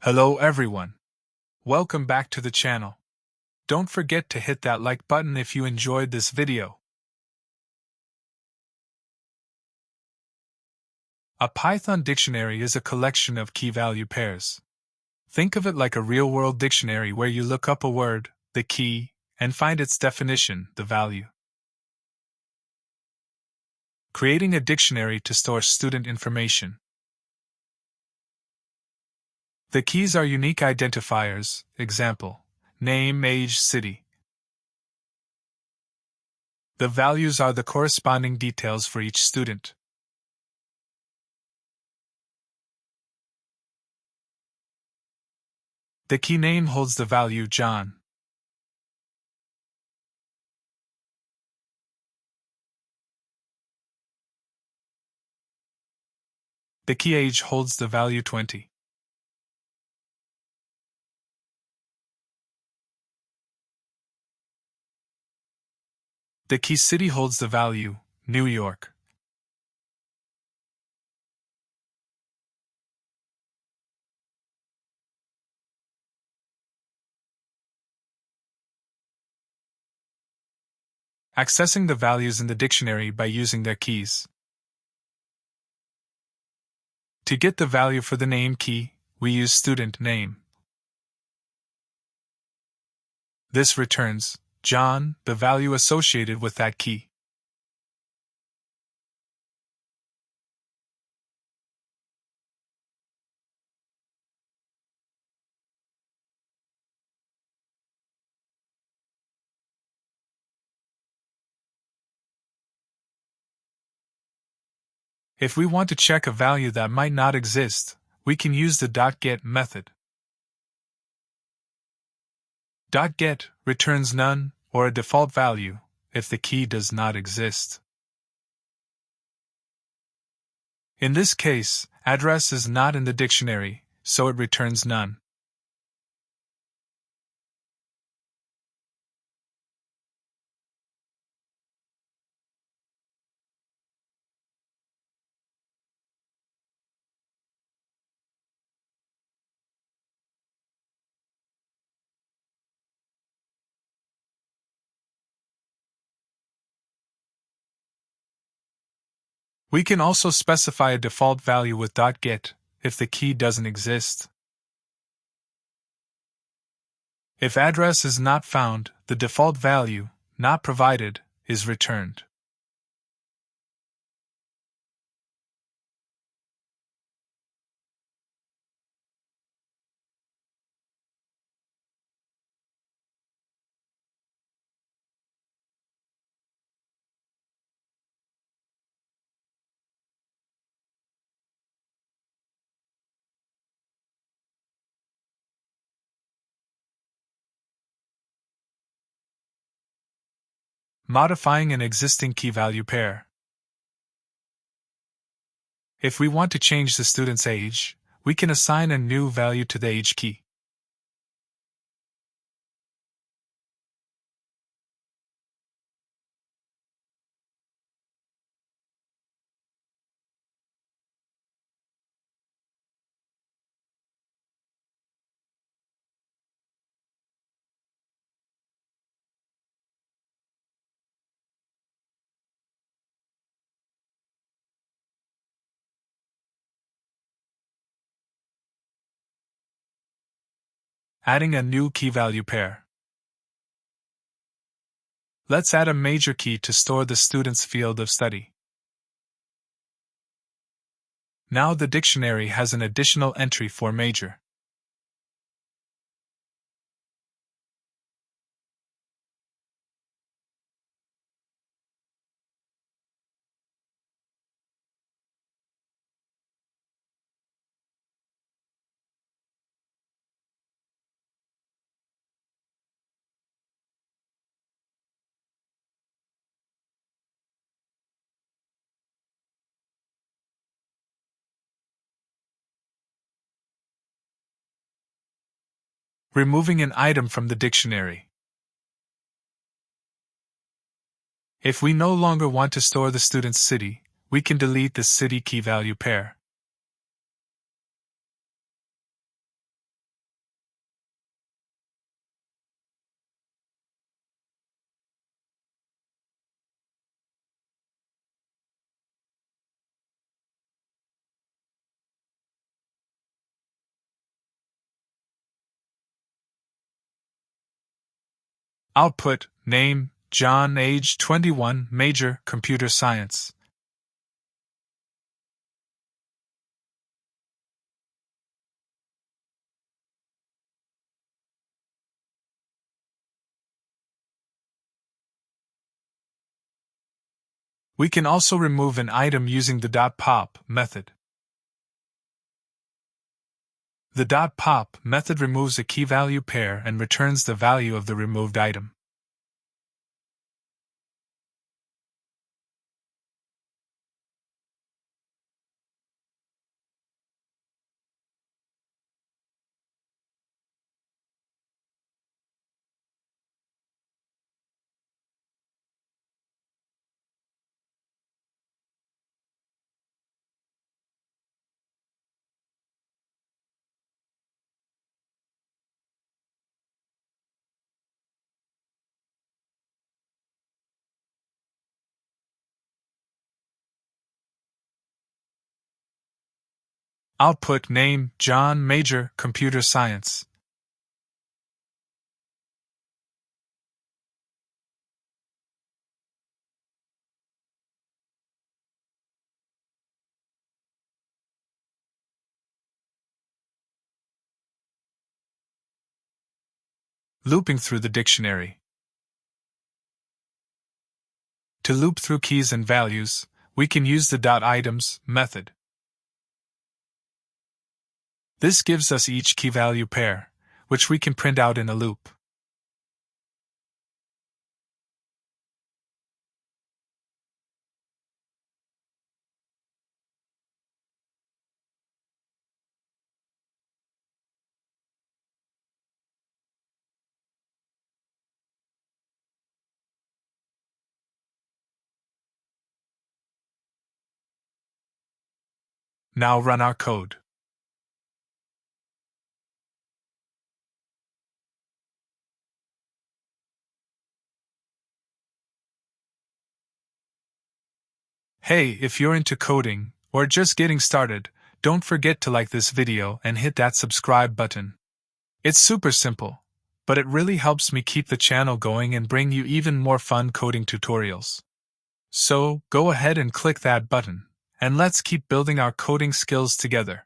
Hello everyone. Welcome back to the channel. Don't forget to hit that like button if you enjoyed this video. A Python dictionary is a collection of key-value pairs. Think of it like a real-world dictionary where you look up a word, the key, and find its definition, the value. Creating a dictionary to store student information. The keys are unique identifiers, example, name, age, city. The values are the corresponding details for each student. The key name holds the value John. The key age holds the value 20. The key city holds the value New York. Accessing the values in the dictionary by using their keys. To get the value for the name key, we use student name. This returns John, the value associated with that key. If we want to check a value that might not exist, we can use the .get method. .get returns none, or a default value, if the key does not exist. In this case, address is not in the dictionary, so it returns none. We can also specify a default value with .get if the key doesn't exist. If address is not found, the default value, not provided, is returned. Modifying an existing key-value pair. If we want to change the student's age, we can assign a new value to the age key. Adding a new key-value pair. Let's add a major key to store the student's field of study. Now the dictionary has an additional entry for major. Removing an item from the dictionary. If we no longer want to store the student's city, we can delete the city key-value pair. Output, name, John, age 21, major, computer science. We can also remove an item using the .pop method. The .pop method removes a key-value pair and returns the value of the removed item. Output, name, John, major, computer science. Looping through the dictionary. To loop through keys and values, we can use the .items method. This gives us each key-value pair, which we can print out in a loop. Now run our code. Hey, if you're into coding, or just getting started, don't forget to like this video and hit that subscribe button. It's super simple, but it really helps me keep the channel going and bring you even more fun coding tutorials. So, go ahead and click that button, and let's keep building our coding skills together.